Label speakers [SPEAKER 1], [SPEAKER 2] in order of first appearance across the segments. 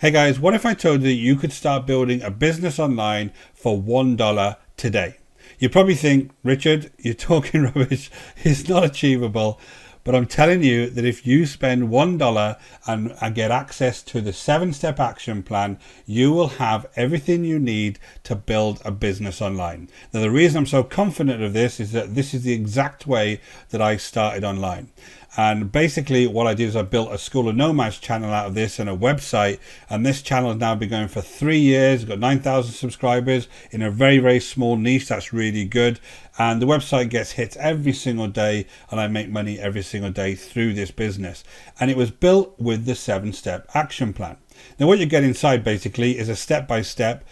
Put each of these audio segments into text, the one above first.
[SPEAKER 1] Hey guys, what if I told you that you could start building a business online for $1 today? You probably think, Richard, you're talking rubbish. It's not achievable. But I'm telling you that if you spend $1 and get access to the 7-step action plan, you will have everything you need to build a business online. Now, the reason I'm so confident of this is that this is the exact way that I started online. And basically what I did is I built a School of Nomads channel out of this and a website, and this channel has now been going for 3 years. It's got 9,000 subscribers in a very, very small niche. That's really good. And the website gets hits every single day, and I make money every single day through this business. And it was built with the 7-step action plan. Now what you get inside basically is a step-by-step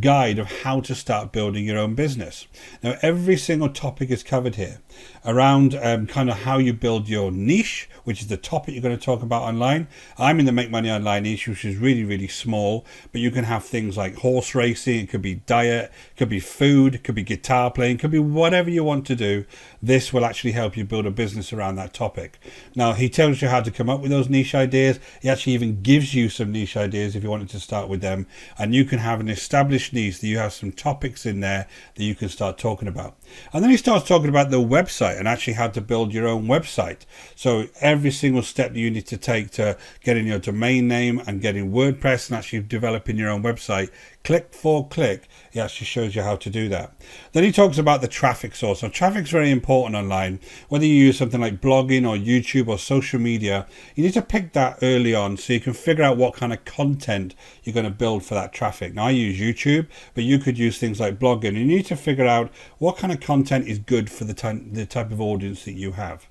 [SPEAKER 1] guide of how to start building your own business. Now every single topic is covered here around kind of how you build your niche, which is the topic you're going to talk about online. I'm in the Make Money Online niche, which is really, really small, but you can have things like horse racing, it could be diet, it could be food, it could be guitar playing, it could be whatever you want to do. This will actually help you build a business around that topic. Now he tells you how to come up with those niche ideas. He actually even gives you some niche ideas if you wanted to start with them, and you can have an established niche that you have some topics in there that you can start talking about. And then he starts talking about the website and actually how to build your own website. So every single step that you need to take to getting your domain name and getting WordPress and actually developing your own website, click for click, he actually shows you how to do that. Then he talks about the traffic source. Now traffic's very important online. Whether you use something like blogging or YouTube or social media, you need to pick that early on so you can figure out what kind of content you're going to build for that traffic. Now I use YouTube, but you could use things like blogging. You need to figure out what kind of content is good for the type of audience that you have.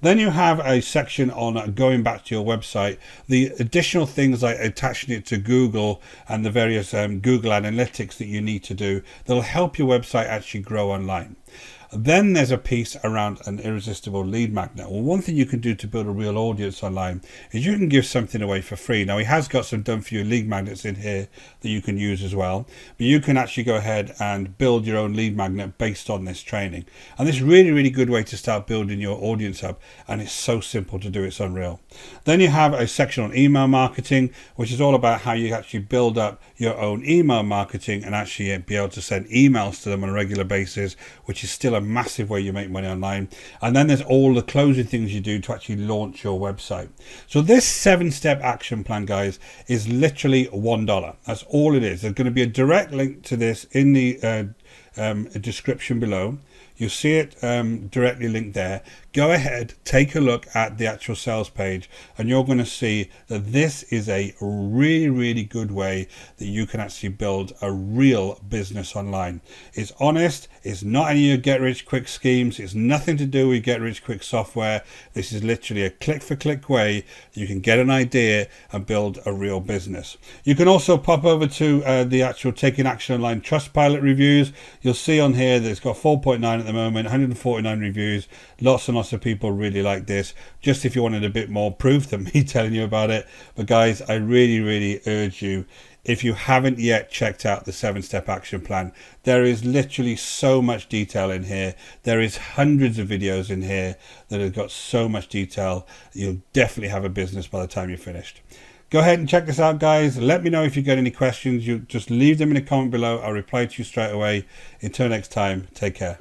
[SPEAKER 1] Then you have a section on going back to your website, the additional things like attaching it to Google and the various Google Analytics that you need to do that'll help your website actually grow online. Then there's a piece around an irresistible lead magnet. Well, one thing you can do to build a real audience online is you can give something away for free. Now he has got some done for you lead magnets in here that you can use as well, but you can actually go ahead and build your own lead magnet based on this training. And this is really, really good way to start building your audience up, and it's so simple to do, it's unreal. Then you have a section on email marketing, which is all about how you actually build up your own email marketing and actually be able to send emails to them on a regular basis, which is still a massive way you make money online. And then there's all the closing things you do to actually launch your website. So this 7-step action plan, guys, is literally $1. That's all it is. There's going to be a direct link to this in the description below. You'll see it directly linked there. Go ahead, take a look at the actual sales page, and you're going to see that this is a really, really good way that you can actually build a real business online. It's honest. It's not any of your get-rich-quick schemes. It's nothing to do with get-rich-quick software. This is literally a click-for-click way that you can get an idea and build a real business. You can also pop over to the actual Taking Action Online Trustpilot reviews. You'll see on here that it's got 4.9 at the moment, 149 reviews. Lots and lots of people really like this. Just if you wanted a bit more proof than me telling you about it. But guys, I really, really urge you, if you haven't yet checked out the 7-step action plan, there is literally so much detail in here. There is hundreds of videos in here that have got so much detail. You'll definitely have a business by the time you're finished. Go ahead and check this out, guys. Let me know if you get any questions. You just leave them in a comment below. I'll reply to you straight away. Until next time, take care.